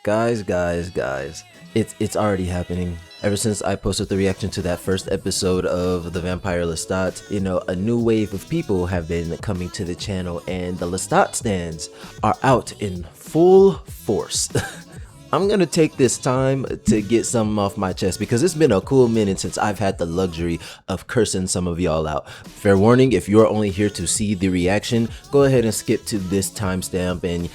Guys, it's already happening. Ever since I posted the reaction to that first episode of the Vampire Lestat, a new wave of people have been coming to the channel, and the Lestat stands are out in full force. I'm gonna take this time to get something off my chest because it's been a cool minute since I've had the luxury of cursing some of y'all out. Fair warning, if you're only here to see the reaction, go ahead and skip to this timestamp and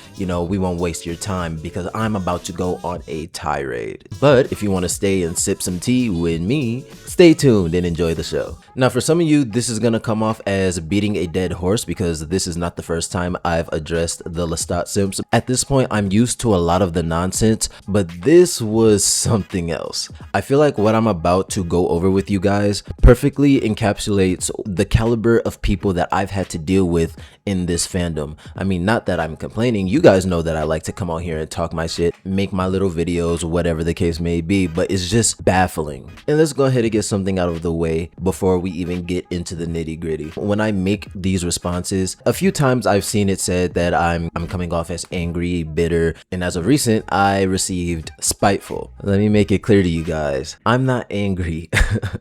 we won't waste your time because I'm about to go on a tirade. But if you want to stay and sip some tea with me, stay tuned and enjoy the show. Now for some of you, this is gonna come off as beating a dead horse because this is not the first time I've addressed the Lestat simps. At this point, I'm used to a lot of the nonsense, but this was something else. I feel like what I'm about to go over with you guys perfectly encapsulates the caliber of people that I've had to deal with in this fandom. I mean, not that I'm complaining, you guys know that I like to come out here and talk my shit, make my little videos, whatever the case may be, but it's just baffling. And let's go ahead and get something out of the way before we even get into the nitty gritty. When I make these responses, a few times I've seen it said that I'm coming off as angry, bitter, and as of recent, I received spiteful. Let me make it clear to you guys, I'm not angry,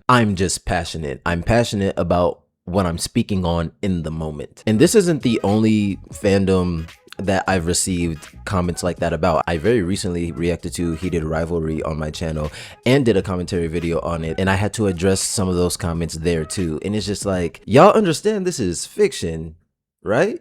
I'm just passionate. I'm passionate about what I'm speaking on in the moment. And this isn't the only fandom that I've received comments like that about. I very recently reacted to Heated Rivalry on my channel and did a commentary video on it, and I had to address some of those comments there too. And it's just like, y'all understand this is fiction, right?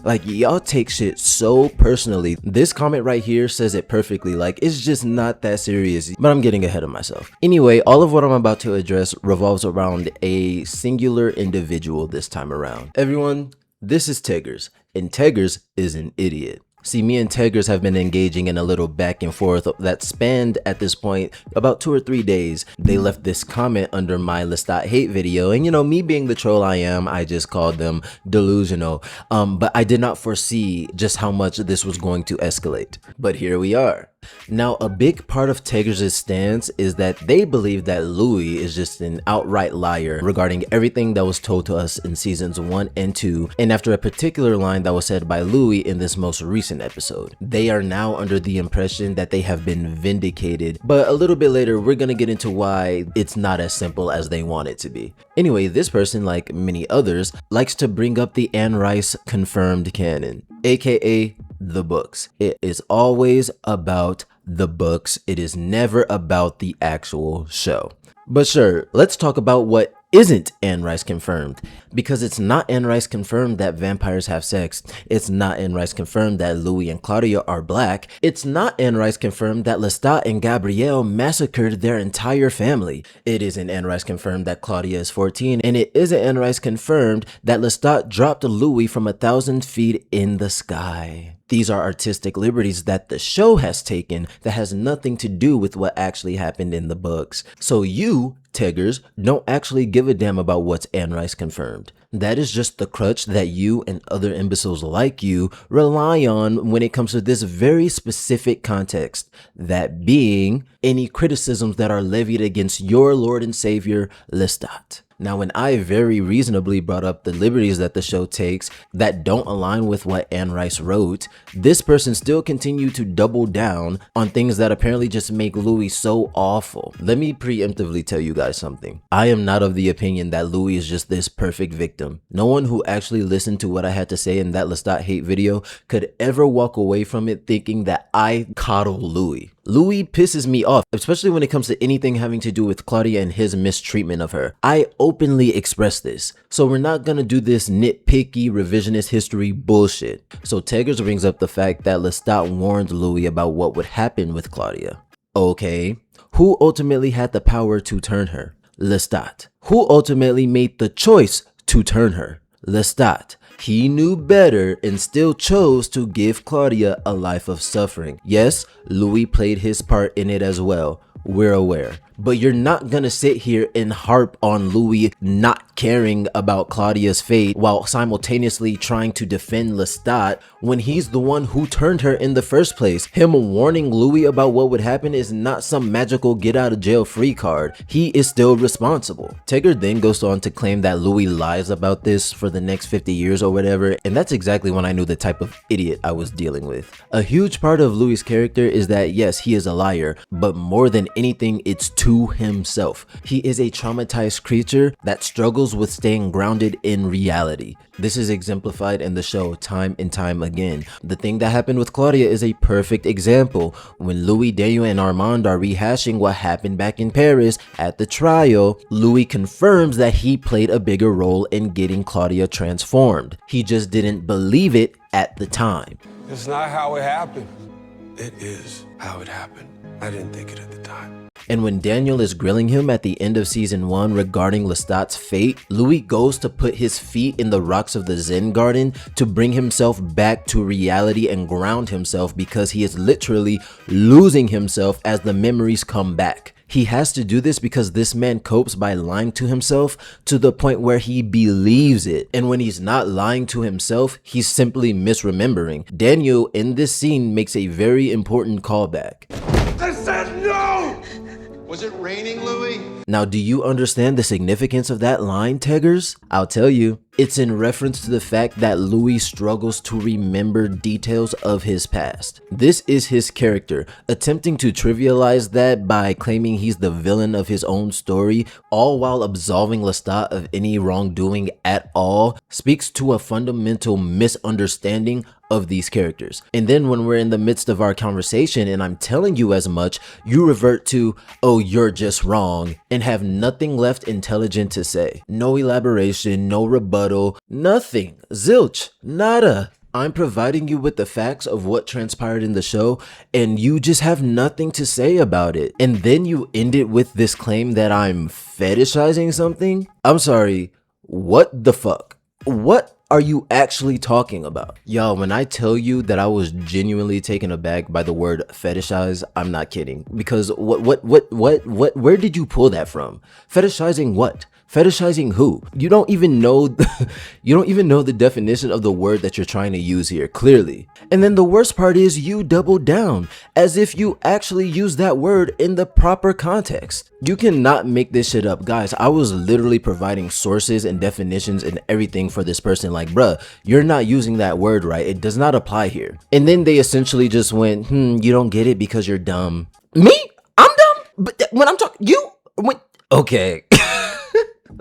Like, y'all take shit so personally. This comment right here says it perfectly. Like, it's just not that serious, but I'm getting ahead of myself. Anyway, all of what I'm about to address revolves around a singular individual this time around. Everyone, this is Teggers, and Teggers is an idiot. See, me and Teggers have been engaging in a little back and forth that spanned, at this point, about 2 or 3 days. They left this comment under my Lestat hate video, and me being the troll I am, I just called them delusional. But I did not foresee just how much this was going to escalate. But here we are. Now, a big part of Teggers' stance is that they believe that Louis is just an outright liar regarding everything that was told to us in seasons 1 and 2, and after a particular line that was said by Louis in this most recent episode. They are now under the impression that they have been vindicated, but a little bit later we're gonna get into why it's not as simple as they want it to be. Anyway, this person, like many others, likes to bring up the Anne Rice confirmed canon, aka the books. It is always about the books. It is never about the actual show. But sure, let's talk about what isn't Anne Rice confirmed, because it's not Anne Rice confirmed that vampires have sex. It's not Anne Rice confirmed that Louis and Claudia are black. It's not Anne Rice confirmed that Lestat and Gabrielle massacred their entire family. It isn't Anne Rice confirmed that Claudia is 14, and it isn't Anne Rice confirmed that Lestat dropped Louis from 1,000 feet in the sky. These are artistic liberties that the show has taken that has nothing to do with what actually happened in the books. So you, Teggers, don't actually give a damn about what's Anne Rice confirmed. That is just the crutch that you and other imbeciles like you rely on when it comes to this very specific context, that being any criticisms that are levied against your Lord and Savior, Lestat. Now, when I very reasonably brought up the liberties that the show takes that don't align with what Anne Rice wrote, this person still continued to double down on things that apparently just make Louis so awful. Let me preemptively tell you guys something. I am not of the opinion that Louis is just this perfect victim. No one who actually listened to what I had to say in that Lestat hate video could ever walk away from it thinking that I coddle Louis. Louis pisses me off, especially when it comes to anything having to do with Claudia and his mistreatment of her. I openly express this, so we're not gonna do this nitpicky revisionist history bullshit. So Teggers brings up the fact that Lestat warned Louis about what would happen with Claudia. Okay, who ultimately had the power to turn her? Lestat. Who ultimately made the choice to turn her? Lestat. He knew better and still chose to give Claudia a life of suffering. Yes, Louis played his part in it as well. we're aware. But you're not gonna sit here and harp on Louis not caring about Claudia's fate while simultaneously trying to defend Lestat when he's the one who turned her in the first place. Him warning Louis about what would happen is not some magical get out of jail free card. He is still responsible. Tegar then goes on to claim that Louis lies about this for the next 50 years or whatever, and that's exactly when I knew the type of idiot I was dealing with. A huge part of Louis' character is that yes, he is a liar, but more than anything, it's to himself. He is a traumatized creature that struggles with staying grounded in reality. This is exemplified in the show time and time again. The thing that happened with Claudia is a perfect example. When Louis, Daniel, and Armand are rehashing what happened back in Paris at the trial, Louis confirms that he played a bigger role in getting Claudia transformed. He just didn't believe it at the time. It's not how it happened. It is how it happened. I didn't think it at the time. And when Daniel is grilling him at the end of season 1 regarding Lestat's fate, Louis goes to put his feet in the rocks of the Zen garden to bring himself back to reality and ground himself because he is literally losing himself as the memories come back. He has to do this because this man copes by lying to himself to the point where he believes it. And when he's not lying to himself, he's simply misremembering. Daniel in this scene makes a very important callback. I said no! Was it raining, Louis? Now, do you understand the significance of that line, Teggers? I'll tell you. It's in reference to the fact that Louis struggles to remember details of his past. This is his character. Attempting to trivialize that by claiming he's the villain of his own story, all while absolving Lestat of any wrongdoing at all, speaks to a fundamental misunderstanding of these characters. And then when we're in the midst of our conversation and I'm telling you as much, you revert to, oh, you're just wrong, and have nothing left intelligent to say. No elaboration, no rebuttal, nothing. Zilch, nada. I'm providing you with the facts of what transpired in the show and you just have nothing to say about it. And then you end it with this claim that I'm fetishizing something? I'm sorry, what the fuck? What are you actually talking about? Y'all, when I tell you that I was genuinely taken aback by the word fetishize, I'm not kidding. Because where did you pull that from? Fetishizing what? Fetishizing who? You don't even know the definition of the word that you're trying to use here, clearly. And then the worst part is you double down as if you actually use that word in the proper context. You cannot make this shit up. Guys, I was literally providing sources and definitions and everything for this person. Like, bruh, you're not using that word right. It does not apply here. And then they essentially just went, you don't get it because you're dumb. Me? I'm dumb? But when I'm talking, okay.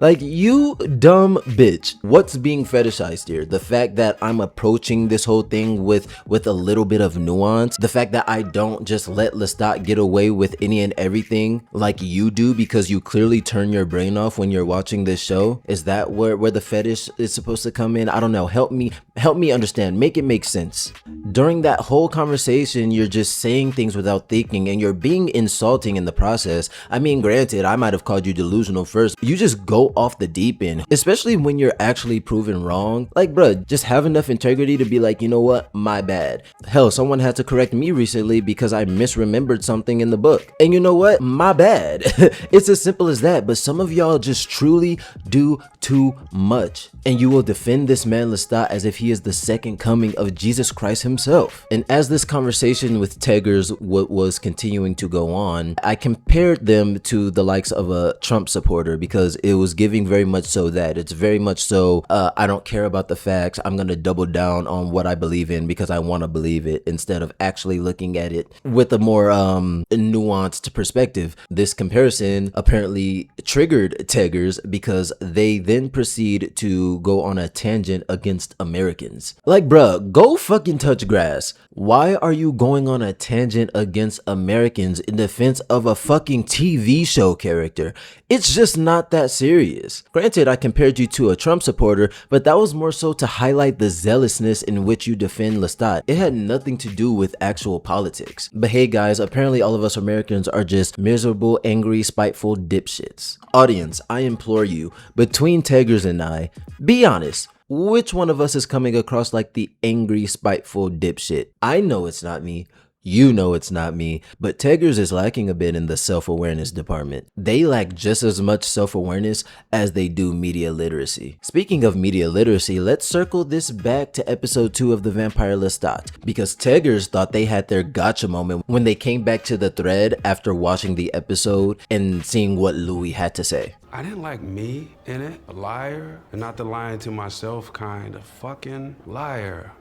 Like, you dumb bitch. What's being fetishized here? The fact that I'm approaching this whole thing with a little bit of nuance. The fact that I don't just let Lestat get away with any and everything like you do because you clearly turn your brain off when you're watching this show. Is that where the fetish is supposed to come in? I don't know. Help me understand. Make it make sense. During that whole conversation, you're just saying things without thinking and you're being insulting in the process. I mean, granted, I might have called you delusional first. You just go off the deep end, especially when you're actually proven wrong. Like, bruh, just have enough integrity to be like, you know what, my bad. Hell, someone had to correct me recently because I misremembered something in the book. And you know what, my bad. It's as simple as that. But some of y'all just truly do too much. And you will defend this man Lestat as if he is the second coming of Jesus Christ himself. And as this conversation with Teggers was continuing to go on, I compared them to the likes of a Trump supporter because it was giving very much so that it's very much so I don't care about the facts. I'm gonna double down on what I believe in because I want to believe it instead of actually looking at it with a more nuanced perspective. This comparison apparently triggered Teggers because they then proceed to go on a tangent against Americans. Like, bruh, go fucking touch grass. Why are you going on a tangent against Americans in defense of a fucking TV show character? It's just not that serious. Granted, I compared you to a Trump supporter, but that was more so to highlight the zealousness in which you defend Lestat. It had nothing to do with actual politics. But hey guys, apparently all of us Americans are just miserable, angry, spiteful dipshits. Audience, I implore you, between Teggers and I, be honest. Which one of us is coming across like the angry, spiteful dipshit? I know it's not me. You know it's not me, but Teggers is lacking a bit in the self-awareness department. They lack just as much self-awareness as they do media literacy. Speaking of media literacy, let's circle this back to episode 2 of the Vampire Lestat, because Teggers thought they had their gotcha moment when they came back to the thread after watching the episode and seeing what Louis had to say. I didn't like me in it, a liar, and not the lying to myself kind of fucking liar.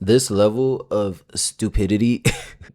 This level of stupidity,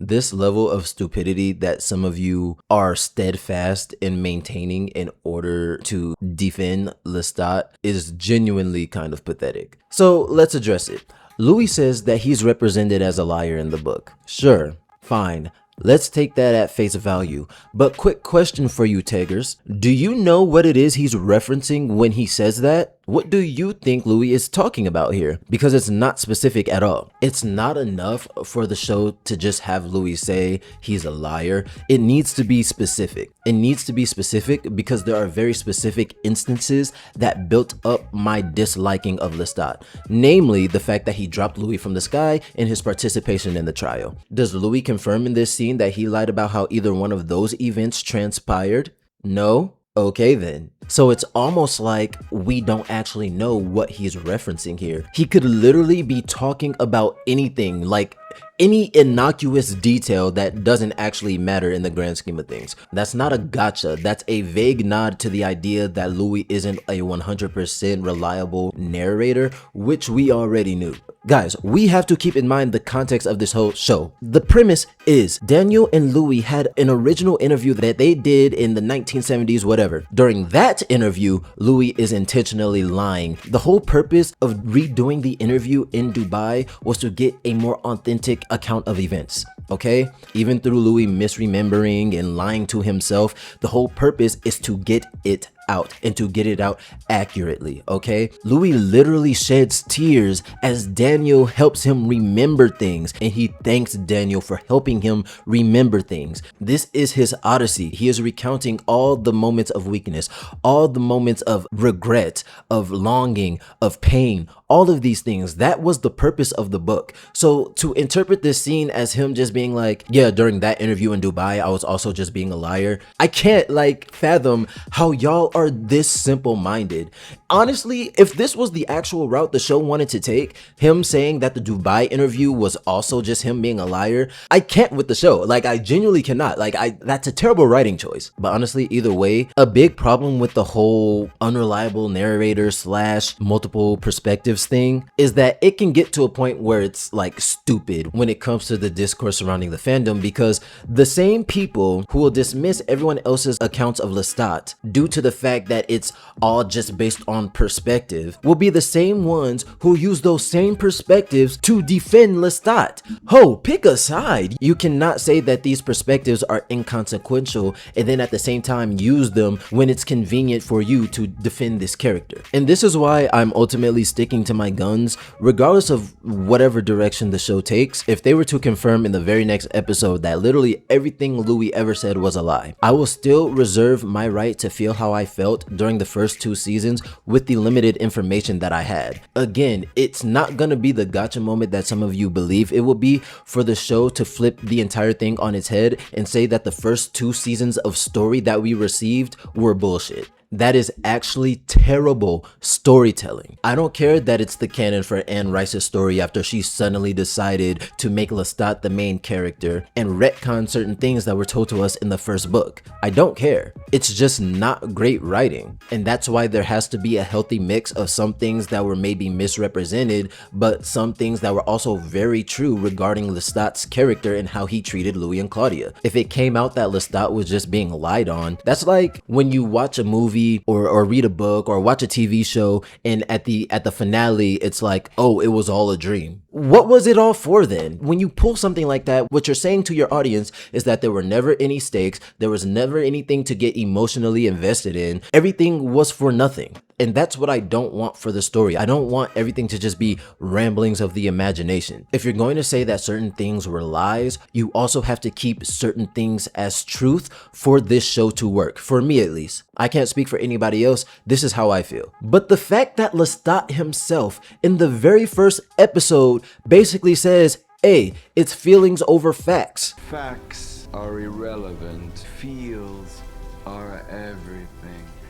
this level of stupidity that some of you are steadfast in maintaining in order to defend Lestat is genuinely kind of pathetic. So let's address it. Louis says that he's represented as a liar in the book. Sure, fine. Let's take that at face value. But quick question for you, Teggers. Do you know what it is he's referencing when he says that? What do you think Louis is talking about here? Because it's not specific at all. It's not enough for the show to just have Louis say he's a liar. It needs to be specific. It needs to be specific because there are very specific instances that built up my disliking of Lestat. Namely, the fact that he dropped Louis from the sky and his participation in the trial. Does Louis confirm in this scene that he lied about how either one of those events transpired? No? Okay then. So it's almost like we don't actually know what he's referencing here. He could literally be talking about anything, like any innocuous detail that doesn't actually matter in the grand scheme of things. That's not a gotcha. That's a vague nod to the idea that Louis isn't a 100% reliable narrator, which we already knew. Guys, we have to keep in mind the context of this whole show. The premise is Daniel and Louis had an original interview that they did in the 1970s, whatever. During that interview, Louis is intentionally lying. The whole purpose of redoing the interview in Dubai was to get a more authentic account of events. Okay, even through Louis misremembering and lying to himself, the whole purpose is to get it out and to get it out accurately. Okay, Louis literally sheds tears as Daniel helps him remember things, and he thanks Daniel for helping him remember things. This is his odyssey. He is recounting all the moments of weakness, all the moments of regret, of longing, of pain, all of these things. That was the purpose of the book. So to interpret this scene as him just being like, yeah, during that interview in Dubai, I was also just being a liar. I can't like fathom how y'all are this simple-minded. Honestly, if this was the actual route the show wanted to take, him saying that the Dubai interview was also just him being a liar, I can't with the show. Like, I genuinely cannot. Like, that's a terrible writing choice. But honestly, either way, a big problem with the whole unreliable narrator / multiple perspectives thing is that it can get to a point where it's like stupid when it comes to the discourse surrounding the fandom, because the same people who will dismiss everyone else's accounts of Lestat due to the fact that it's all just based on perspective will be the same ones who use those same perspectives to defend Lestat. Ho, pick a side. You cannot say that these perspectives are inconsequential and then at the same time use them when it's convenient for you to defend this character. And this is why I'm ultimately sticking to my guns, regardless of whatever direction the show takes. If they were to confirm in the very next episode that literally everything Louis ever said was a lie, I will still reserve my right to feel how I felt during the first 2 seasons with the limited information that I had. Again, it's not gonna be the gotcha moment that some of you believe it will be for the show to flip the entire thing on its head and say that the first 2 seasons of story that we received were bullshit. That is actually terrible storytelling. I don't care that it's the canon for Anne Rice's story after she suddenly decided to make Lestat the main character and retcon certain things that were told to us in the first book. I don't care. It's just not great writing. And that's why there has to be a healthy mix of some things that were maybe misrepresented, but some things that were also very true regarding Lestat's character and how he treated Louis and Claudia. If it came out that Lestat was just being lied on, that's like when you watch a movie or read a book or watch a TV show and at the finale it's like, oh, it was all a dream. What was it all for then? When you pull something like that, what you're saying to your audience is that there were never any stakes, there was never anything to get emotionally invested in, everything was for nothing. And that's what I don't want for the story. I don't want everything to just be ramblings of the imagination. If you're going to say that certain things were lies, you also have to keep certain things as truth for this show to work. For me at least. I can't speak for anybody else. This is how I feel. But the fact that Lestat himself in the very first episode basically says, A. It's feelings over facts. Facts are irrelevant. Feels are everything.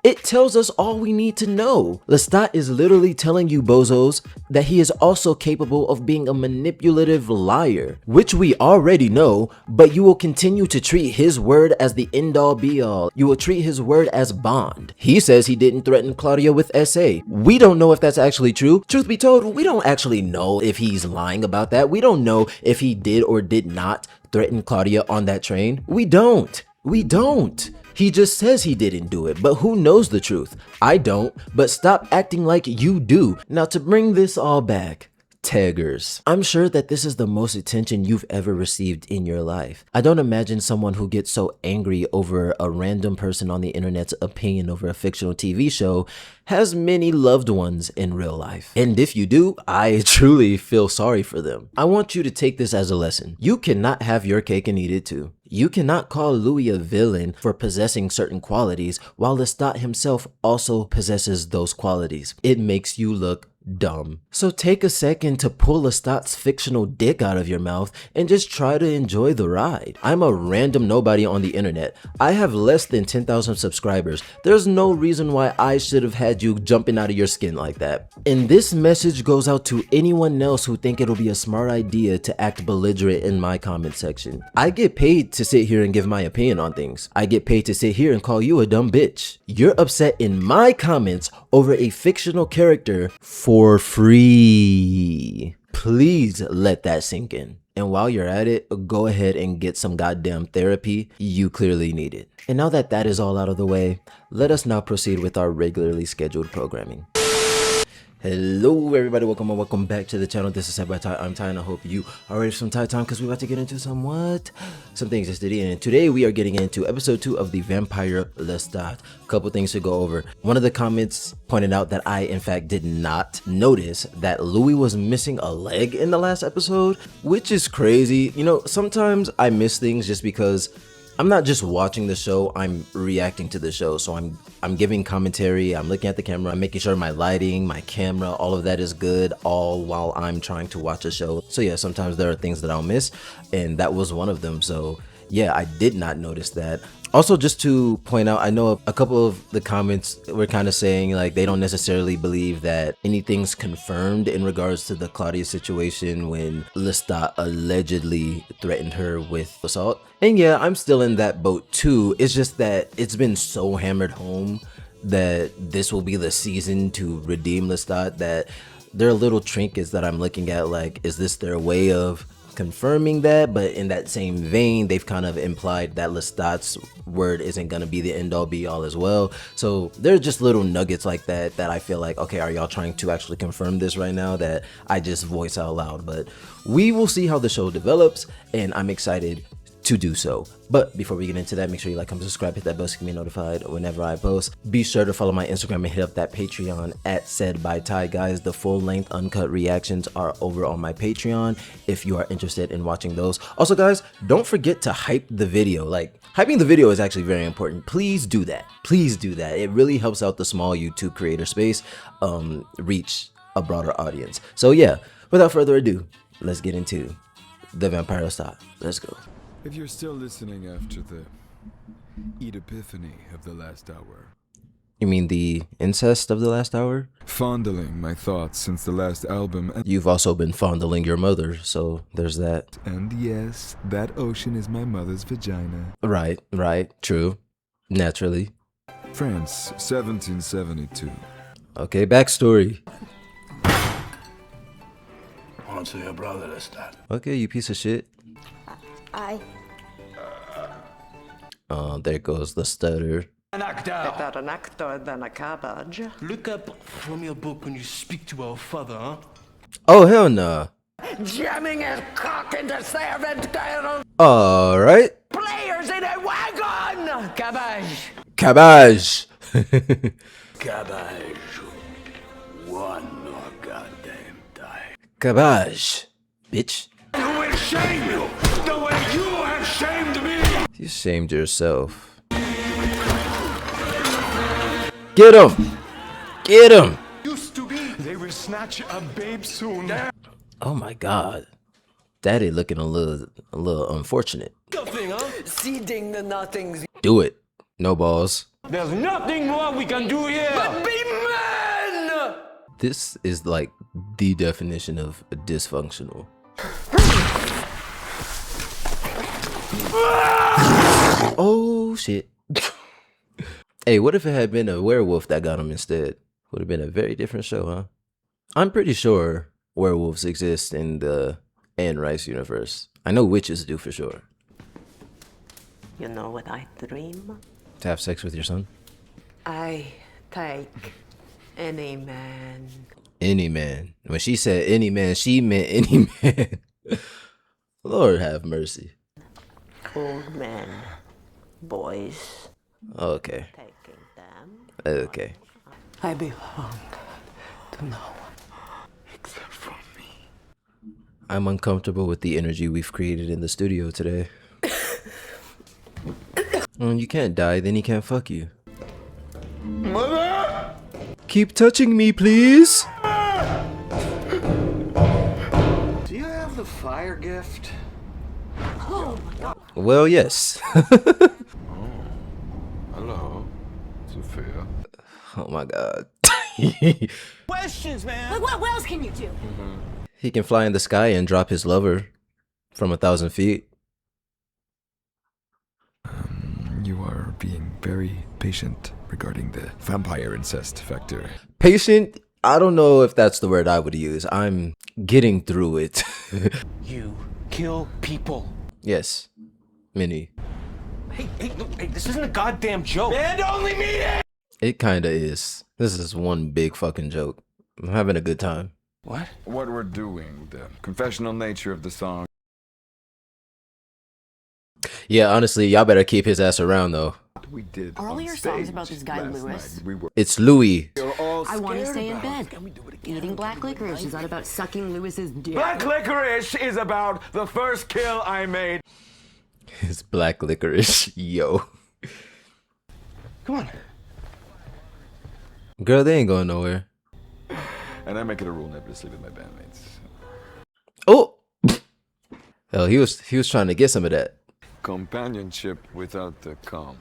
It tells us all we need to know. Lestat is literally telling you bozos that he is also capable of being a manipulative liar, which we already know, but you will continue to treat his word as the end-all be-all. You will treat his word as bond. He says he didn't threaten Claudia with SA. We don't know if that's actually true. Truth be told, we don't actually know if he's lying about that. We don't know if he did or did not threaten Claudia on that train. We don't. We don't. He just says he didn't do it, but who knows the truth? I don't, but stop acting like you do. Now to bring this all back, taggers. I'm sure that this is the most attention you've ever received in your life. I don't imagine someone who gets so angry over a random person on the internet's opinion over a fictional TV show has many loved ones in real life. And if you do, I truly feel sorry for them. I want you to take this as a lesson. You cannot have your cake and eat it too. You cannot call Louis a villain for possessing certain qualities while Lestat himself also possesses those qualities. It makes you look dumb. So take a second to pull Lestat's fictional dick out of your mouth and just try to enjoy the ride. I'm a random nobody on the internet. I have less than 10,000 subscribers. There's no reason why I should have had you jumping out of your skin like that. And this message goes out to anyone else who think it'll be a smart idea to act belligerent in my comment section. I get paid to sit here and give my opinion on things. I get paid to sit here and call you a dumb bitch. You're upset in my comments over a fictional character for free. Please let that sink in. And while you're at it, go ahead and get some goddamn therapy. You clearly need it. And now that that is all out of the way, let us now proceed with our regularly scheduled programming. Hello everybody, welcome back to the channel. This is Said by Ty. I'm Ty and I hope you are ready for some Ty time because we're about to get into some things yesterday. And today we are getting into episode 2 of the Vampire Lestat. A couple things to go over. One of the comments pointed out that I in fact did not notice that Louis was missing a leg in the last episode, which is crazy. You know, sometimes I miss things just because I'm not just watching the show, I'm reacting to the show. So I'm giving commentary, I'm looking at the camera, I'm making sure my lighting, my camera, all of that is good, all while I'm trying to watch a show. So yeah, sometimes there are things that I'll miss, and that was one of them. So yeah, I did not notice that. Also, just to point out, I know a couple of the comments were kind of saying like they don't necessarily believe that anything's confirmed in regards to the Claudia situation when Lestat allegedly threatened her with assault. And yeah, I'm still in that boat too. It's just that it's been so hammered home that this will be the season to redeem Lestat that there are little trinkets that I'm looking at like, is this their way of confirming that? But in that same vein, they've kind of implied that Lestat's word isn't going to be the end-all be-all as well. So there's just little nuggets like that that I feel like, okay, are y'all trying to actually confirm this right now that I just voice out loud? But we will see how the show develops, and I'm excited to do so. But before we get into that, make sure you like, comment, subscribe, hit that bell so you can be notified whenever I post. Be sure to follow my Instagram and hit up that Patreon at Said by Ty. Guys, the full length uncut reactions are over on my Patreon if you are interested in watching those. Also guys, don't forget to hype the video. Like, hyping the video is actually very important. Please do that. Please do that. It really helps out the small YouTube creator space reach a broader audience. So yeah, without further ado, let's get into the Vampire Lestat. Let's go. If you're still listening after the epiphany of the last hour. You mean the incest of the last hour? Fondling my thoughts since the last album. You've also been fondling your mother, so there's that. And yes, that ocean is my mother's vagina. Right, true. Naturally. France, 1772. Okay, backstory. On to your brother, Lestat. Okay, you piece of shit. There goes the stutter. An actor. Better an actor than a cabbage. Look up from your book when you speak to our father, huh? Oh, hell nah. Jamming his cock into servant girl. Alright. Players in a wagon. Cabbage. Cabbage. Cabbage. One more goddamn time. Cabbage. Bitch. Who will shame you the way you have shamed me? You shamed yourself. Get him! Get him! Used to be. They will snatch a babe soon. Oh my god. Daddy looking a little unfortunate. Nothing, huh? Seeding the nothings. Do it. No balls. There's nothing more we can do here. But be men! This is like the definition of dysfunctional. Oh shit. Hey, what if it had been a werewolf that got him instead? Would have been a very different show, huh? I'm pretty sure werewolves exist in the Anne Rice universe. I know witches do for sure. You know what I dream? To have sex with your son? I take any man. Any man. When she said any man, she meant any man. Lord have mercy. Old men. Boys. Okay. Taking them. Okay. I belong to no one except for me. I'm uncomfortable with the energy we've created in the studio today. Well, you can't die, then he can't fuck you. Mother! Keep touching me, please. Do you have the fire gift? Well, yes. Hello, Sophia. Oh my god. Questions, man. Look, what else can you do? He can fly in the sky and drop his lover from 1,000 feet. You are being very patient regarding the vampire incest factor. Patient? I don't know if that's the word I would use. I'm getting through it. You kill people. Yes. Many. Hey, look, hey, this isn't a goddamn joke. And only me. It kinda is. This is one big fucking joke. I'm having a good time. What? What we're doing, the confessional nature of the song. Yeah, honestly, y'all better keep his ass around though. We did Are all on your songs stage about this guy last Lewis? night. We were It's Louis. all I want to scared stay in about. bed. Eating black licorice is that about sucking Lewis's dick? Black licorice is about the first kill I made. His black licorice. Yo. Come on. Girl, they ain't going nowhere. And I make it a rule never to sleep with my bandmates. Oh! Hell, he was trying to get some of that. Companionship without the calm.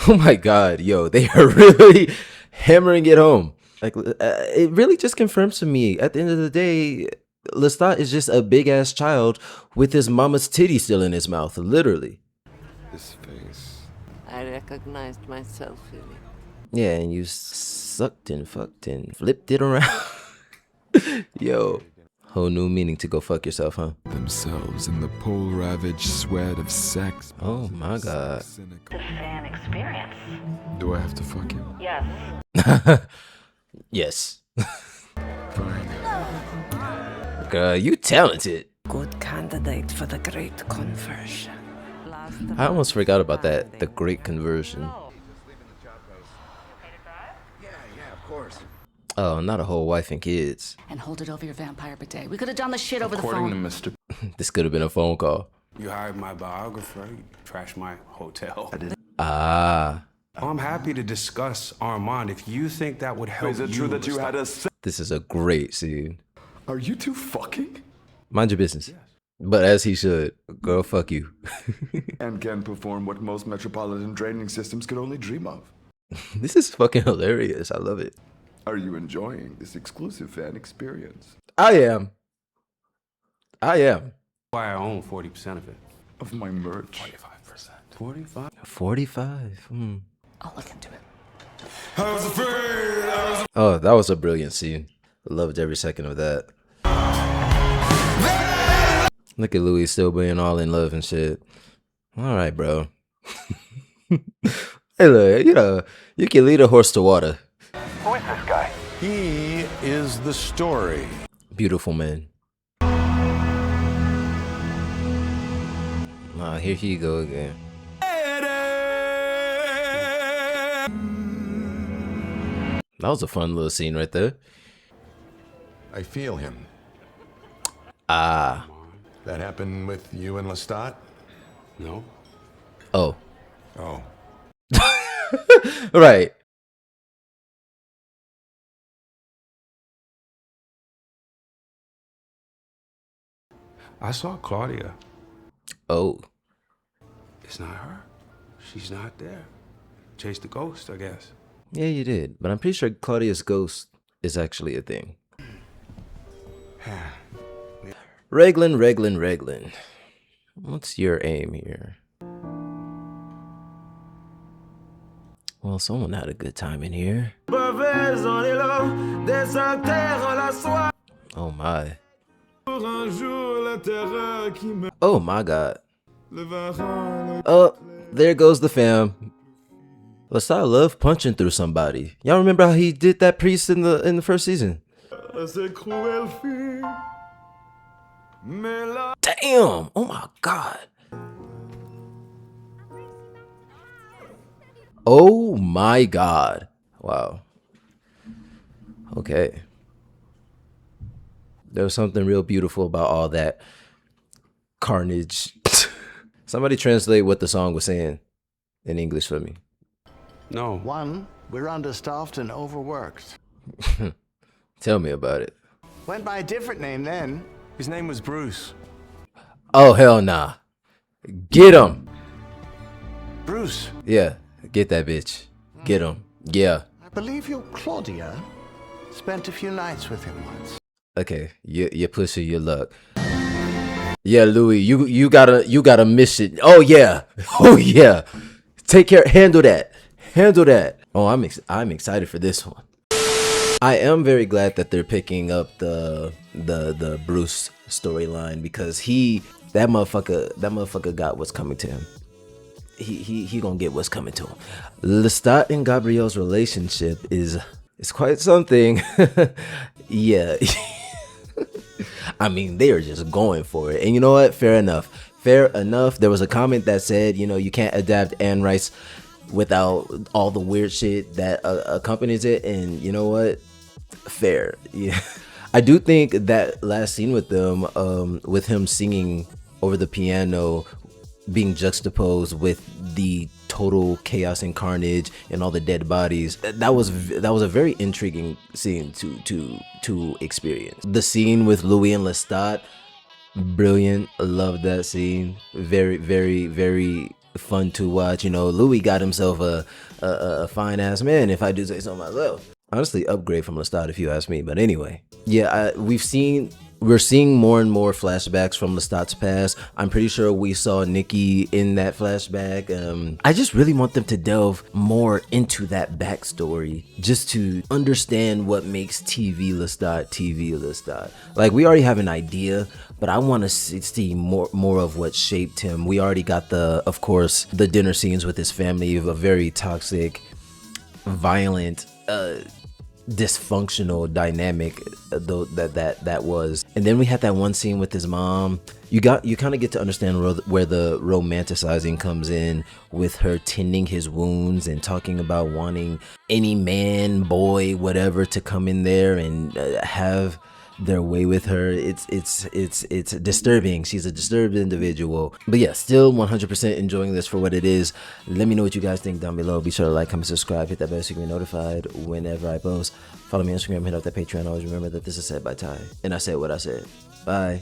Oh my god, yo, they are really hammering it home. Like, it really just confirms to me, at the end of the day, Lestat is just a big ass child with his mama's titty still in his mouth, literally. This face. I recognized myself in it. Yeah, and you sucked and fucked and flipped it around. Yo, whole new meaning to go fuck yourself, huh? Themselves in the pole-ravaged sweat of sex. Oh my god. The fan experience. Do I have to fuck him? Yes. Yes. Fine. Girl, you talented. Good candidate for the great conversion. I almost forgot about that. The great conversion. Oh, not a whole wife and kids. And hold it over your vampire bidet. We could have done the shit over the According phone. to Mr. This could have been a phone call. You hired my biographer. You trashed my hotel. Ah, I'm happy to discuss Armand if you think that would help. Is it true that you had a this is a great scene. Are you two fucking? Mind your business. But as he should. Girl, fuck you. And can perform what most metropolitan training systems could only dream of. This is fucking hilarious. I love it. Are you enjoying this exclusive fan experience? I am. Why I own 40% of it. Of my merch. 45%. 45. 45. I'll look into it. Oh, that was a brilliant scene. I loved every second of that. Look at Louis still being all in love and shit. All right, bro. Hey, look, you can lead a horse to water. Who is this guy? He is the story. Beautiful man. Ah, here he go again. That was a fun little scene right there. I feel him. Ah. That happened with you and Lestat? No. Oh. Oh. Right. I saw Claudia. Oh. It's not her. She's not there. Chased the ghost, I guess. Yeah, you did. But I'm pretty sure Claudia's ghost is actually a thing. Reglin. What's your aim here? Well, someone had a good time in here. Oh my. Oh my god. Oh, there goes the fam. Lestat loved punching through somebody. Y'all remember how he did that priest in the first season? Damn! Oh my god. Oh my god. Wow. Okay. There was something real beautiful about all that carnage. Somebody translate what the song was saying in English for me. No. One, we're understaffed and overworked. Tell me about it. Went by a different name then. His name was Bruce. Oh, hell nah. Get him. Bruce. Yeah, get that bitch. Get him. Yeah. I believe your Claudia spent a few nights with him once. Okay, you pushing your luck. Yeah, Louis, you gotta miss it. Oh yeah. Oh yeah. Take care. Handle that. Oh, I'm excited for this one. I am very glad that they're picking up the Bruce storyline, because that motherfucker got what's coming to him. He gonna get what's coming to him. Lestat and Gabrielle's relationship is quite something. Yeah. I mean, they are just going for it. And you know what? Fair enough. There was a comment that said, you can't adapt Anne Rice without all the weird shit that accompanies it. And you know what? Fair. Yeah. I do think that last scene with them, with him singing over the piano, being juxtaposed with the total chaos and carnage and all the dead bodies, that was a very intriguing scene to experience. The scene with Louis and Lestat, brilliant. Love that scene. Very, very, very fun to watch. Louis got himself a fine ass man, if I do say so myself. Honestly, upgrade from Lestat if you ask me. But anyway, yeah, we're seeing more and more flashbacks from Lestat's past. I'm pretty sure we saw Nikki in that flashback. I just really want them to delve more into that backstory, just to understand what makes TV Lestat. Like, we already have an idea, but I want to see more of what shaped him. We already got of course, the dinner scenes with his family, a very toxic, violent, dysfunctional dynamic though that was. And then we had that one scene with his mom. You kind of get to understand where the romanticizing comes in, with her tending his wounds and talking about wanting any man, boy, whatever, to come in there and have their way with her. It's disturbing. She's a disturbed individual. But yeah, still 100% enjoying this for what it is. Let me know what you guys think down below. Be sure to like, comment, subscribe, hit that bell so you can be notified whenever I post. Follow me on Instagram, hit up that Patreon. Always remember that this is said by Ty, and I said what I said. Bye.